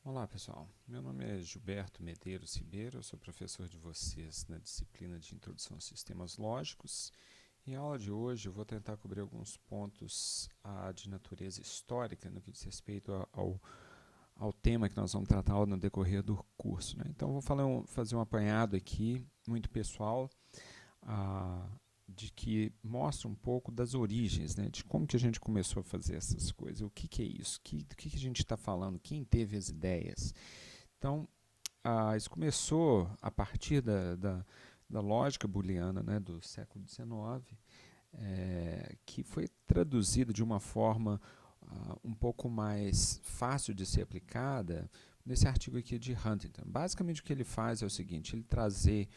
Olá pessoal, meu nome é Gilberto Medeiros Ribeiro, eu sou professor de vocês na disciplina de Introdução a Sistemas Lógicos e na aula de hoje eu vou tentar cobrir alguns pontos de natureza histórica no que diz respeito ao tema que nós vamos tratar no decorrer do curso. Então vou fazer um apanhado aqui, muito pessoal, ah, de que mostra um pouco das origens, de como que a gente começou a fazer essas coisas, o que é isso, do que a gente está falando, quem teve as ideias. Então, isso começou a partir da lógica booleana, do século XIX, que foi traduzido de uma forma um pouco mais fácil de ser aplicada nesse artigo aqui de Huntington. Basicamente o que ele faz é o seguinte, ele trazer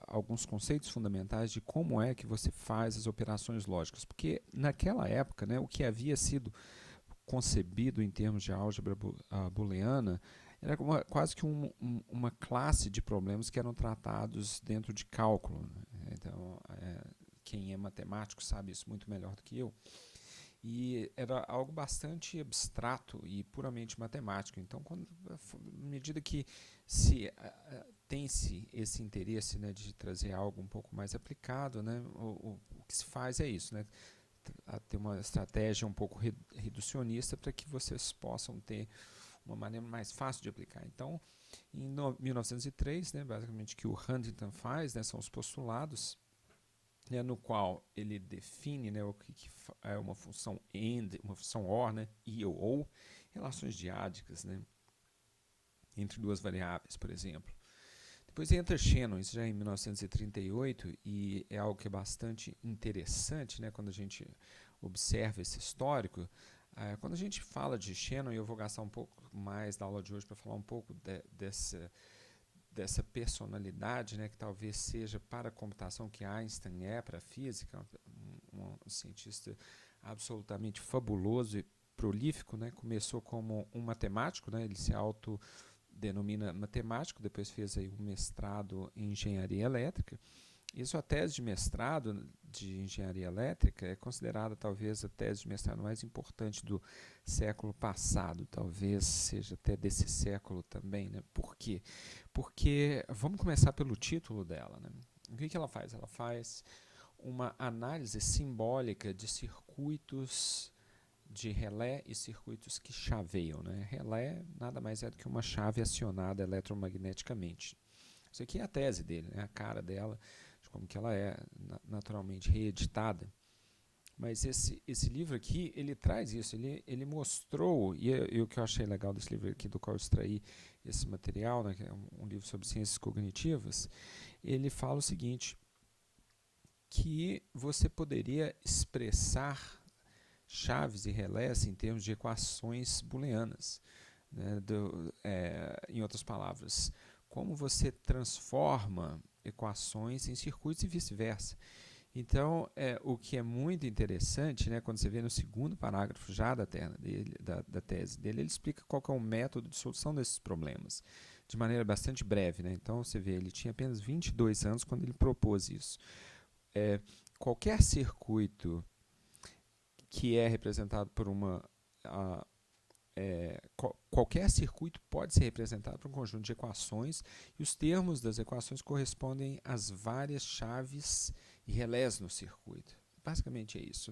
alguns conceitos fundamentais de como é que você faz as operações lógicas, porque naquela época, o que havia sido concebido em termos de álgebra booleana era quase que uma classe de problemas que eram tratados dentro de cálculo. Então, quem é matemático sabe isso muito melhor do que eu. E era algo bastante abstrato e puramente matemático. Então, à medida que se tem-se esse interesse de trazer algo um pouco mais aplicado, o que se faz é isso, a ter uma estratégia um pouco reducionista para que vocês possam ter uma maneira mais fácil de aplicar. Então, em 1903, basicamente o que o Huntington faz são os postulados, no qual ele define o que é uma função AND, uma função OR, I ou OR, relações diádicas entre duas variáveis, por exemplo. Depois entra Shannon, isso já em 1938, e é algo que é bastante interessante quando a gente observa esse histórico. Quando a gente fala de Shannon, e eu vou gastar um pouco mais da aula de hoje para falar um pouco dessa personalidade, que talvez seja para a computação que Einstein é para a física, um cientista absolutamente fabuloso e prolífico, começou como um matemático, ele se autodenomina matemático, depois fez aí um mestrado em engenharia elétrica. E sua tese de mestrado de engenharia elétrica é considerada talvez a tese de mestrado mais importante do século passado, talvez seja até desse século também. Por quê? Porque vamos começar pelo título dela. O que ela faz? Ela faz uma análise simbólica de circuitos de relé e circuitos que chaveiam. Relé nada mais é do que uma chave acionada eletromagneticamente. Isso aqui é a tese dele, a cara dela, de como que ela é naturalmente reeditada. Mas esse livro aqui, ele traz isso, ele mostrou, e o que eu achei legal desse livro aqui, do qual eu extraí esse material, que é um livro sobre ciências cognitivas, ele fala o seguinte, que você poderia expressar chaves e relés em termos de equações booleanas. Em outras palavras, como você transforma equações em circuitos e vice-versa. Então, o que é muito interessante, quando você vê no segundo parágrafo já da tese dele, ele explica qual que é o método de solução desses problemas, de maneira bastante breve. Então, você vê, ele tinha apenas 22 anos quando ele propôs isso. Qualquer circuito que é representado por uma... qualquer circuito pode ser representado por um conjunto de equações e os termos das equações correspondem às várias chaves e relés no circuito. Basicamente é isso.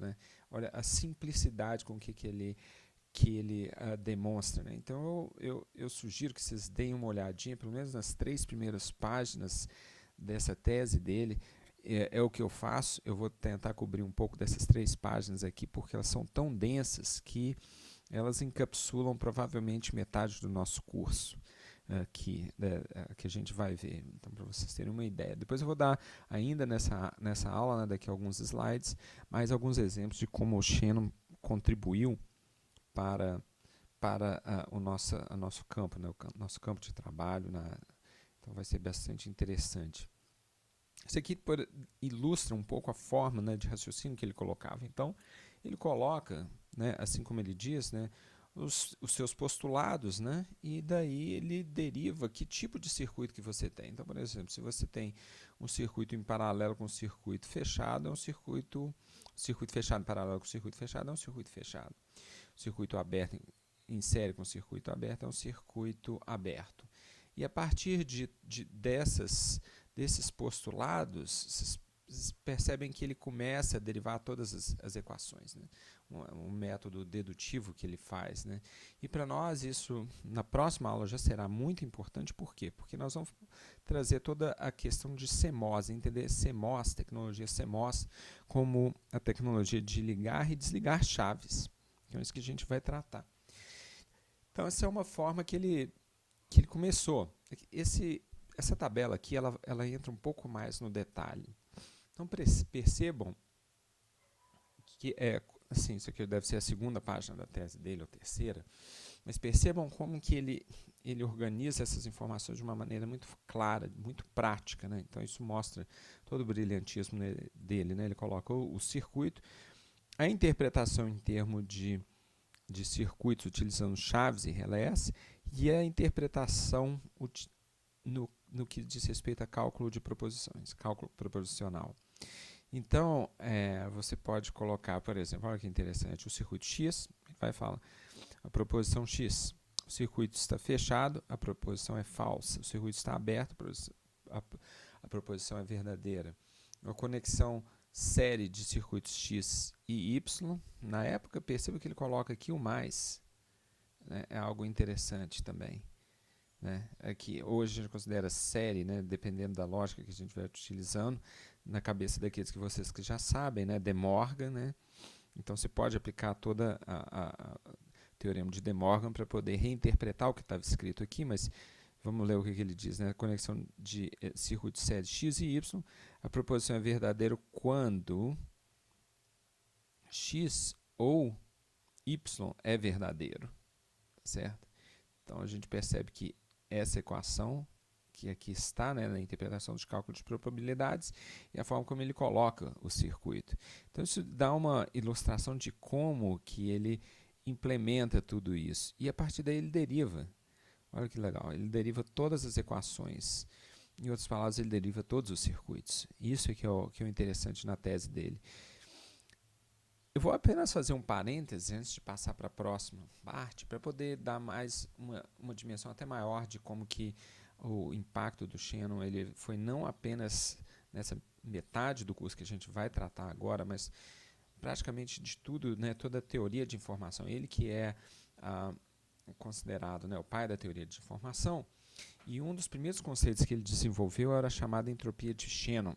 Olha a simplicidade com que ele demonstra. Então eu sugiro que vocês deem uma olhadinha, pelo menos nas 3 primeiras páginas dessa tese dele. É o que eu faço. Eu vou tentar cobrir um pouco dessas 3 páginas aqui, porque elas são tão densas que elas encapsulam provavelmente metade do nosso curso aqui, que a gente vai ver. Então, para vocês terem uma ideia. Depois eu vou dar, ainda nessa aula, daqui a alguns slides, mais alguns exemplos de como o Shannon contribuiu para o nosso campo, o nosso campo de trabalho. Então vai ser bastante interessante. Isso aqui ilustra um pouco a forma de raciocínio que ele colocava. Então, ele coloca, assim como ele diz, os seus postulados, e daí ele deriva que tipo de circuito que você tem. Então, por exemplo, se você tem um circuito em paralelo com um circuito fechado, é um circuito fechado em paralelo com um circuito fechado, é um circuito fechado. Circuito aberto em série com circuito aberto é um circuito aberto. E a partir desses postulados, vocês percebem que ele começa a derivar todas as equações, né? Um método dedutivo que ele faz, né? E para nós isso, na próxima aula, já será muito importante. Por quê? Porque nós vamos trazer toda a questão de CMOS, entender CMOS, tecnologia CMOS, como a tecnologia de ligar e desligar chaves. Então é isso que a gente vai tratar. Então essa é uma forma que ele começou. Essa tabela aqui, ela entra um pouco mais no detalhe. Então percebam que assim, isso aqui deve ser a segunda página da tese dele, ou a terceira, mas percebam como que ele organiza essas informações de uma maneira muito clara, muito prática, né? Então isso mostra todo o brilhantismo dele, né? Ele coloca o circuito, a interpretação em termos de circuitos utilizando chaves e relés, e a interpretação no que diz respeito a cálculo de proposições, cálculo proposicional. Então, você pode colocar, por exemplo, olha que interessante, o circuito X, vai falar a proposição X. O circuito está fechado, a proposição é falsa. O circuito está aberto, a proposição é verdadeira. Uma conexão série de circuitos X e Y. Na época, perceba que ele coloca aqui o mais. Né? É algo interessante também. Né? Aqui, hoje a gente considera série, né? Dependendo da lógica que a gente vai utilizando, na cabeça daqueles que vocês que já sabem, né? De Morgan, né? Então você pode aplicar toda a teorema de De Morgan para poder reinterpretar o que estava escrito aqui, mas vamos ler o que ele diz, né? Conexão de circuito série X e Y, a proposição é verdadeira quando X ou Y é verdadeiro, certo? Então a gente percebe que essa equação que aqui está, né, na interpretação dos cálculos de probabilidades, e a forma como ele coloca o circuito. Então isso dá uma ilustração de como que ele implementa tudo isso. E a partir daí ele deriva. Olha que legal, ele deriva todas as equações. Em outras palavras, ele deriva todos os circuitos. Isso é que é o interessante na tese dele. Eu vou apenas fazer um parêntese antes de passar para a próxima parte, para poder dar mais uma dimensão até maior de como que o impacto do Shannon ele foi não apenas nessa metade do curso que a gente vai tratar agora, mas praticamente de tudo, né, toda a teoria de informação. Ele que é considerado, né, o pai da teoria de informação, e um dos primeiros conceitos que ele desenvolveu era a chamada entropia de Shannon.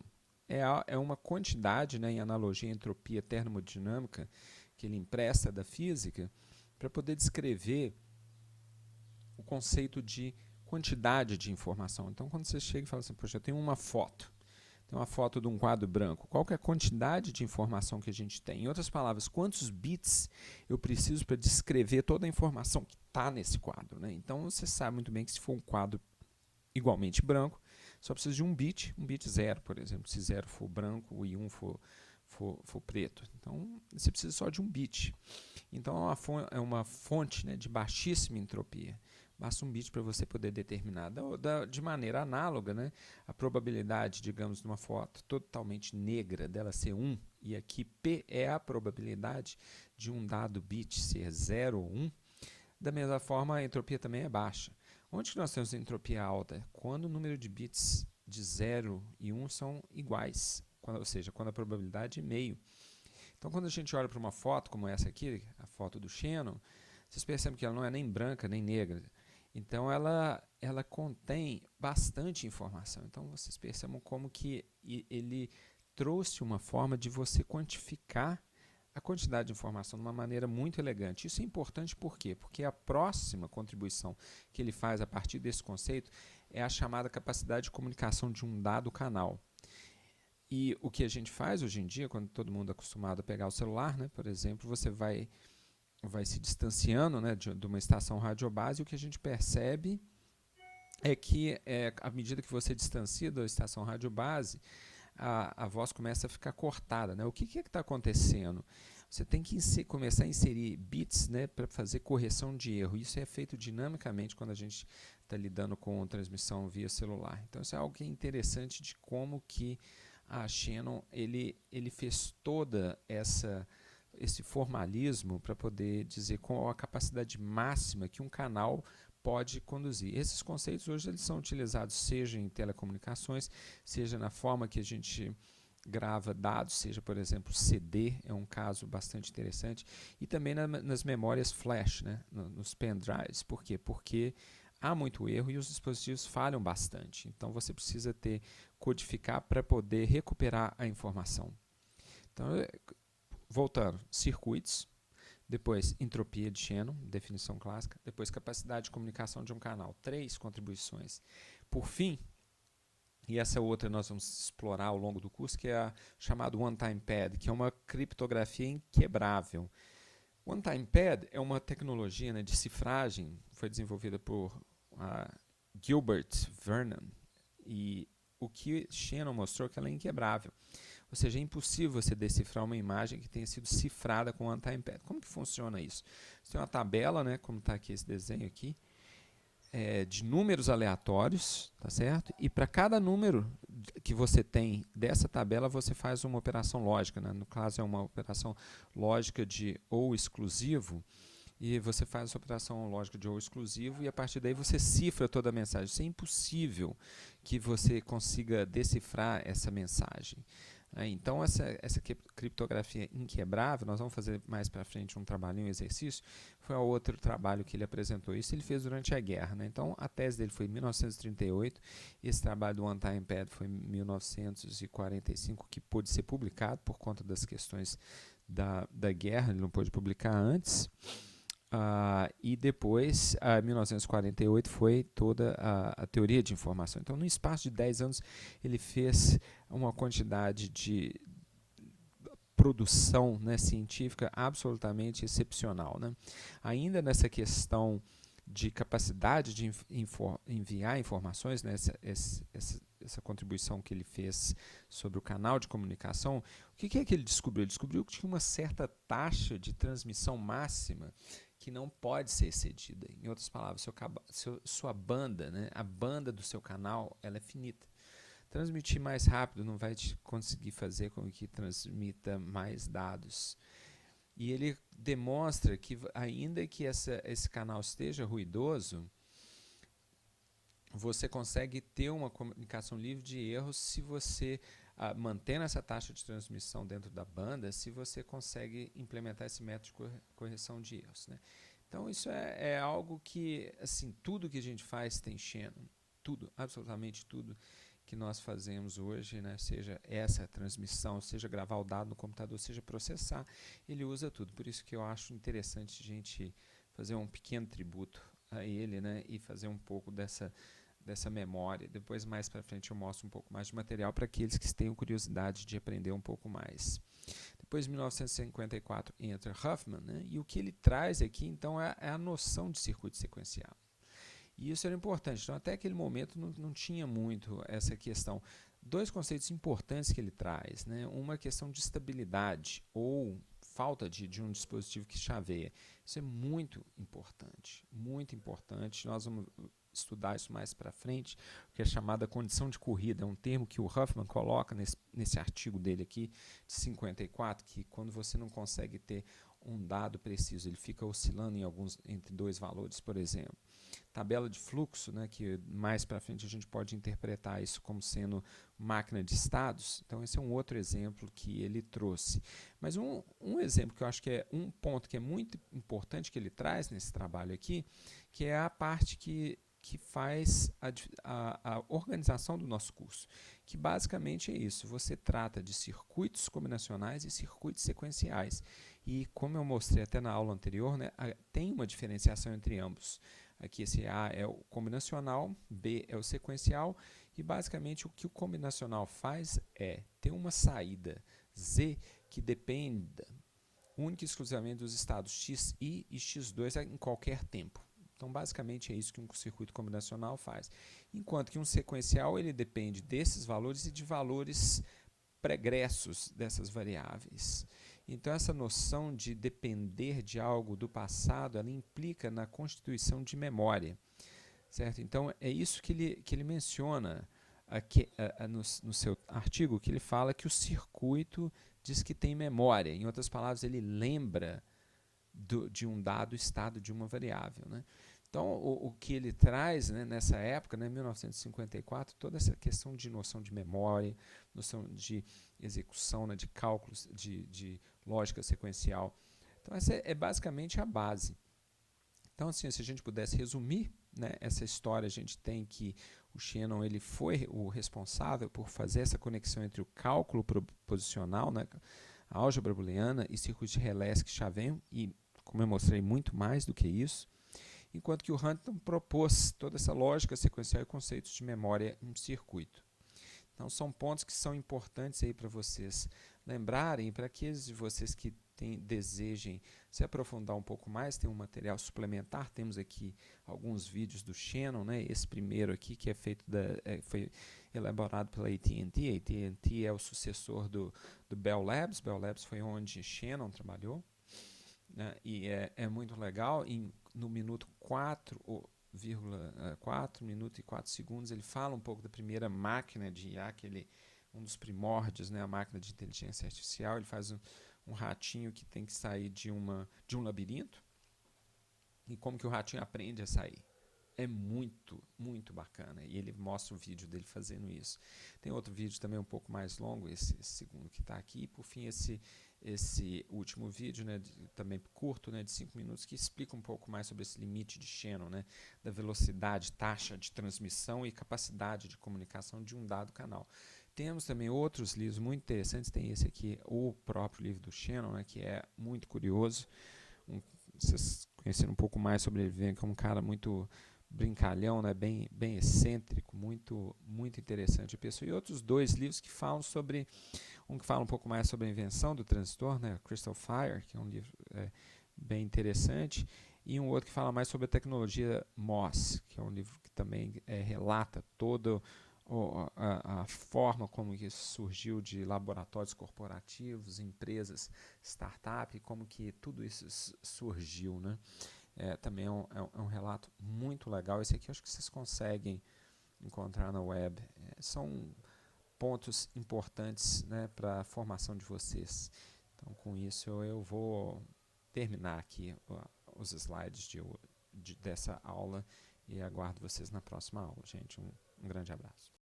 É uma quantidade, né, em analogia à entropia termodinâmica que ele empresta da física para poder descrever o conceito de quantidade de informação. Então, quando você chega e fala assim, poxa, eu tenho uma foto de um quadro branco, qual que é a quantidade de informação que a gente tem? Em outras palavras, quantos bits eu preciso para descrever toda a informação que está nesse quadro, né? Então, você sabe muito bem que se for um quadro igualmente branco, só precisa de um bit 0, por exemplo, se 0 for branco e 1 for preto. Então, você precisa só de um bit. Então, é uma fonte, né, de baixíssima entropia. Basta um bit para você poder determinar. De maneira análoga, né, a probabilidade, digamos, de uma foto totalmente negra dela ser 1, e aqui P é a probabilidade de um dado bit ser 0 ou 1, da mesma forma a entropia também é baixa. Onde nós temos entropia alta? Quando o número de bits de 0 e 1 são iguais, ou seja, quando a probabilidade é meio. Então, quando a gente olha para uma foto como essa aqui, a foto do Shannon, vocês percebem que ela não é nem branca nem negra. Então, ela contém bastante informação. Então, vocês percebam como que ele trouxe uma forma de você quantificar a quantidade de informação de uma maneira muito elegante. Isso é importante por quê? Porque a próxima contribuição que ele faz a partir desse conceito é a chamada capacidade de comunicação de um dado canal. E o que a gente faz hoje em dia, quando todo mundo é acostumado a pegar o celular, né, por exemplo, você vai se distanciando, né, de uma estação radiobase, e o que a gente percebe é que, à medida que você distancia da estação radiobase, a voz começa a ficar cortada, né? O que está acontecendo? Você tem que começar a inserir bits, né, para fazer correção de erro. Isso é feito dinamicamente quando a gente está lidando com transmissão via celular. Então, isso é algo que é interessante de como que a Shannon ele fez toda essa esse formalismo para poder dizer qual a capacidade máxima que um canal pode conduzir. Esses conceitos hoje eles são utilizados seja em telecomunicações, seja na forma que a gente grava dados, seja, por exemplo, CD, é um caso bastante interessante, e também nas memórias flash, né, nos pendrives. Por quê? Porque há muito erro e os dispositivos falham bastante. Então, você precisa codificar para poder recuperar a informação. Então, voltando, circuitos, depois entropia de Shannon, definição clássica, depois capacidade de comunicação de um canal, 3 contribuições. Por fim, e essa outra nós vamos explorar ao longo do curso, que é a chamada One-Time Pad, que é uma criptografia inquebrável. One-Time Pad é uma tecnologia, né, de cifragem, foi desenvolvida por Gilbert Vernon, e o que Shannon mostrou que ela é inquebrável. Ou seja, é impossível você decifrar uma imagem que tenha sido cifrada com One-Time Pad. Como que funciona isso? Você tem uma tabela, né, como está aqui esse desenho aqui, de números aleatórios, tá certo? E para cada número que você tem dessa tabela, você faz uma operação lógica, né? No caso, é uma operação lógica de ou exclusivo, e você faz essa operação lógica de ou exclusivo, e a partir daí você cifra toda a mensagem. Isso é impossível que você consiga decifrar essa mensagem. Então, essa criptografia inquebrável, nós vamos fazer mais para frente um trabalhinho, um exercício, foi o outro trabalho que ele apresentou. Isso ele fez durante a guerra. Né? Então, a tese dele foi em 1938, esse trabalho do One-Time Pad foi em 1945, que pôde ser publicado por conta das questões da guerra, ele não pôde publicar antes. E depois, em 1948, foi toda a teoria de informação. Então, no espaço de 10 anos, ele fez uma quantidade de produção, né, científica absolutamente excepcional. Né? Ainda nessa questão de capacidade de enviar informações, né, essa contribuição que ele fez sobre o canal de comunicação, o que é que ele descobriu? Ele descobriu que tinha uma certa taxa de transmissão máxima que não pode ser excedida. Em outras palavras, sua banda, né, a banda do seu canal, ela é finita. Transmitir mais rápido não vai te conseguir fazer com que transmita mais dados. E ele demonstra que, ainda que esse canal esteja ruidoso, você consegue ter uma comunicação livre de erros se você, mantendo essa taxa de transmissão dentro da banda, se você consegue implementar esse método de correção de erros. Né? Então, isso é algo que, assim, tudo que a gente faz tem Shannon. Tudo, absolutamente tudo que nós fazemos hoje, né, seja essa transmissão, seja gravar o dado no computador, seja processar, ele usa tudo. Por isso que eu acho interessante a gente fazer um pequeno tributo a ele, né, e fazer um pouco dessa memória. Depois, mais para frente, eu mostro um pouco mais de material para aqueles que tenham curiosidade de aprender um pouco mais. Depois, em 1954, entra Huffman, né, e o que ele traz aqui, então, é a noção de circuito sequencial. E isso era importante. Então, até aquele momento, não tinha muito essa questão. Dois conceitos importantes que ele traz, né? Uma questão de estabilidade ou falta de um dispositivo que chaveia. Isso é muito importante, muito importante. Nós vamos estudar isso mais para frente, que é chamada condição de corrida. É um termo que o Huffman coloca nesse artigo dele aqui, de 54, que quando você não consegue ter um dado preciso, ele fica oscilando entre dois valores, por exemplo. Tabela de fluxo, né, que mais para frente a gente pode interpretar isso como sendo máquina de estados. Então, esse é um outro exemplo que ele trouxe. Mas um exemplo que eu acho que é um ponto que é muito importante que ele traz nesse trabalho aqui, que é a parte que faz a organização do nosso curso, que basicamente é isso. Você trata de circuitos combinacionais e circuitos sequenciais. E como eu mostrei até na aula anterior, né, tem uma diferenciação entre ambos. Aqui esse A é o combinacional, B é o sequencial, e basicamente o que o combinacional faz é ter uma saída Z que dependa única e exclusivamente dos estados xi e x2 em qualquer tempo. Então, basicamente, é isso que um circuito combinacional faz. Enquanto que um sequencial ele depende desses valores e de valores pregressos dessas variáveis. Então, essa noção de depender de algo do passado, ela implica na constituição de memória. Certo? Então, é isso que ele menciona aqui, no seu artigo, que ele fala que o circuito diz que tem memória. Em outras palavras, ele lembra de um dado estado de uma variável, né? Então, o que ele traz, né, nessa época, né, 1954, toda essa questão de noção de memória, noção de execução, né, de cálculos, de lógica sequencial. Então, essa é basicamente a base. Então, assim, se a gente pudesse resumir, né, essa história, a gente tem que o Shannon ele foi o responsável por fazer essa conexão entre o cálculo proposicional, né, a álgebra booleana e circuitos de Relesky-Chaven, e, como eu mostrei, muito mais do que isso, enquanto que o Huntington propôs toda essa lógica sequencial e conceitos de memória em um circuito. Então, são pontos que são importantes aí para vocês lembrarem, para aqueles de vocês que desejem se aprofundar um pouco mais, tem um material suplementar, temos aqui alguns vídeos do Shannon, né? Esse primeiro aqui que é feito foi elaborado pela AT&T. AT&T é o sucessor do Bell Labs. Bell Labs foi onde Shannon trabalhou, né? E é muito legal. No minuto 4 minutos e 4 segundos, ele fala um pouco da primeira máquina de IA, um dos primórdios, né, a máquina de inteligência artificial. Ele faz um ratinho que tem que sair de um labirinto e como que o ratinho aprende a sair. É muito, muito bacana. E ele mostra o vídeo dele fazendo isso. Tem outro vídeo também um pouco mais longo, esse segundo que está aqui. E, por fim, esse último vídeo, né, também curto, né, de 5 minutos, que explica um pouco mais sobre esse limite de Shannon, né, da velocidade, taxa de transmissão e capacidade de comunicação de um dado canal. Temos também outros livros muito interessantes. Tem esse aqui, o próprio livro do Shannon, né, que é muito curioso. Vocês conheceram um pouco mais sobre ele, veem que é um cara muito brincalhão, né, bem excêntrico, muito interessante a pessoa. E outros dois livros que falam sobre, um que fala um pouco mais sobre a invenção do transistor, né, Crystal Fire, que é um livro bem interessante, e um outro que fala mais sobre a tecnologia MOS, que é um livro que também relata toda a forma como isso surgiu de laboratórios corporativos, empresas, startup, como que tudo isso surgiu, né? Também é um relato muito legal. Esse aqui eu acho que vocês conseguem encontrar na web. São pontos importantes, né, para a formação de vocês. Então, com isso, eu vou terminar aqui os slides dessa aula e aguardo vocês na próxima aula, gente. Um grande abraço.